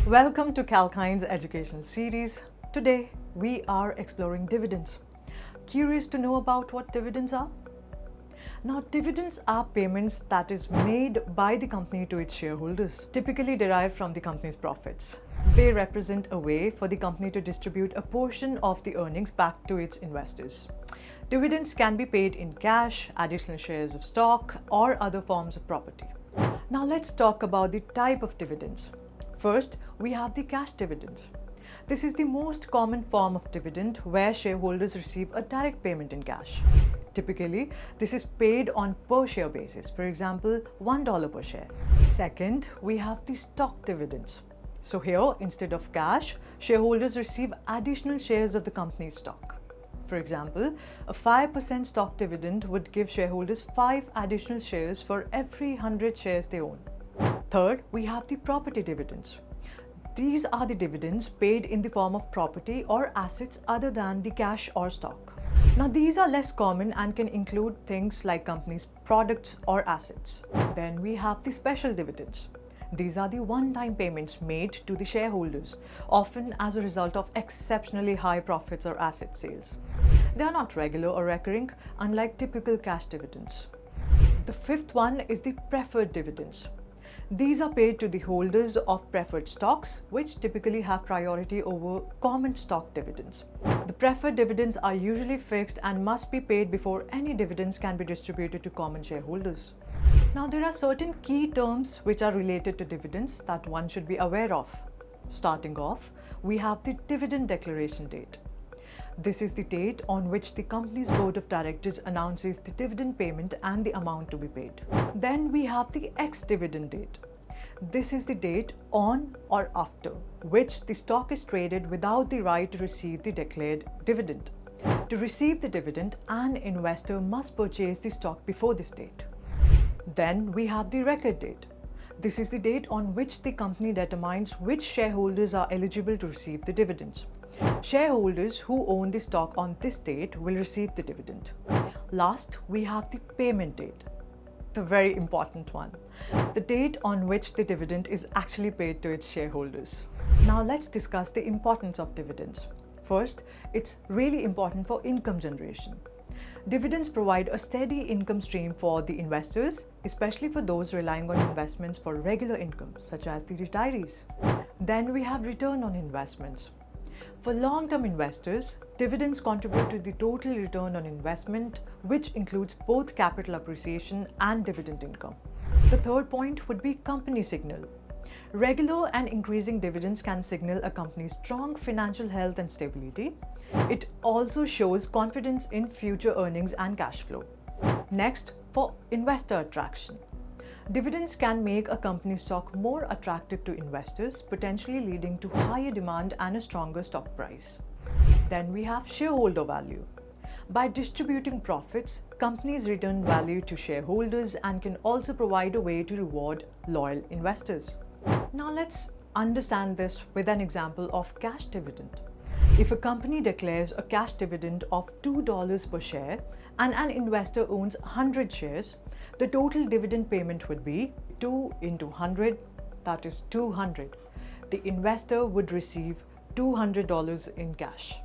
Welcome to Kalkine's educational series. Today, we are exploring dividends. Curious to know about what dividends are? Now, dividends are payments that is made by the company to its shareholders, typically derived from the company's profits. They represent a way for the company to distribute a portion of the earnings back to its investors. Dividends can be paid in cash, additional shares of stock, or other forms of property. Now, let's talk about the type of dividends. First, we have the cash dividends. This is the most common form of dividend where shareholders receive a direct payment in cash. Typically, this is paid on per share basis, for example, $1 per share. Second, we have the stock dividends. So here, instead of cash, shareholders receive additional shares of the company's stock. For example, a 5% stock dividend would give shareholders 5 additional shares for every 100 shares they own. Third, we have the property dividends. These are the dividends paid in the form of property or assets other than the cash or stock. Now, these are less common and can include things like companies' products or assets. Then we have the special dividends. These are the one-time payments made to the shareholders, often as a result of exceptionally high profits or asset sales. They are not regular or recurring, unlike typical cash dividends. The fifth one is the preferred dividends. These are paid to the holders of preferred stocks, which typically have priority over common stock dividends. The preferred dividends are usually fixed and must be paid before any dividends can be distributed to common shareholders. Now, there are certain key terms which are related to dividends that one should be aware of. Starting off, we have the dividend declaration date. This is the date on which the company's board of directors announces the dividend payment and the amount to be paid. Then we have the ex-dividend date. This is the date on or after which the stock is traded without the right to receive the declared dividend. To receive the dividend, an investor must purchase the stock before this date. Then we have the record date. This is the date on which the company determines which shareholders are eligible to receive the dividends. Shareholders who own the stock on this date will receive the dividend. Last, we have the payment date, the very important one, the date on which the dividend is actually paid to its shareholders. Now, let's discuss the importance of dividends. First, it's really important for income generation. Dividends provide a steady income stream for the investors, especially for those relying on investments for regular income, such as the retirees. Then we have return on investments. For long-term investors, dividends contribute to the total return on investment, which includes both capital appreciation and dividend income. The third point would be company signal. Regular and increasing dividends can signal a company's strong financial health and stability. It also shows confidence in future earnings and cash flow. Next, for investor attraction. Dividends can make a company's stock more attractive to investors, potentially leading to higher demand and a stronger stock price. Then we have shareholder value. By distributing profits, companies return value to shareholders and can also provide a way to reward loyal investors. Now, let's understand this with an example of cash dividend. If a company declares a cash dividend of $2 per share and an investor owns 100 shares, the total dividend payment would be 2 into 100, that is 200. The investor would receive $200 in cash.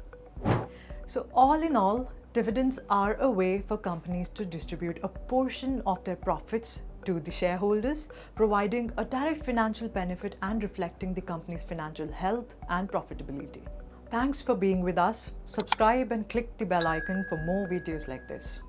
So all in all, dividends are a way for companies to distribute a portion of their profits to the shareholders, providing a direct financial benefit and reflecting the company's financial health and profitability. Thanks for being with us. Subscribe and click the bell icon for more videos like this.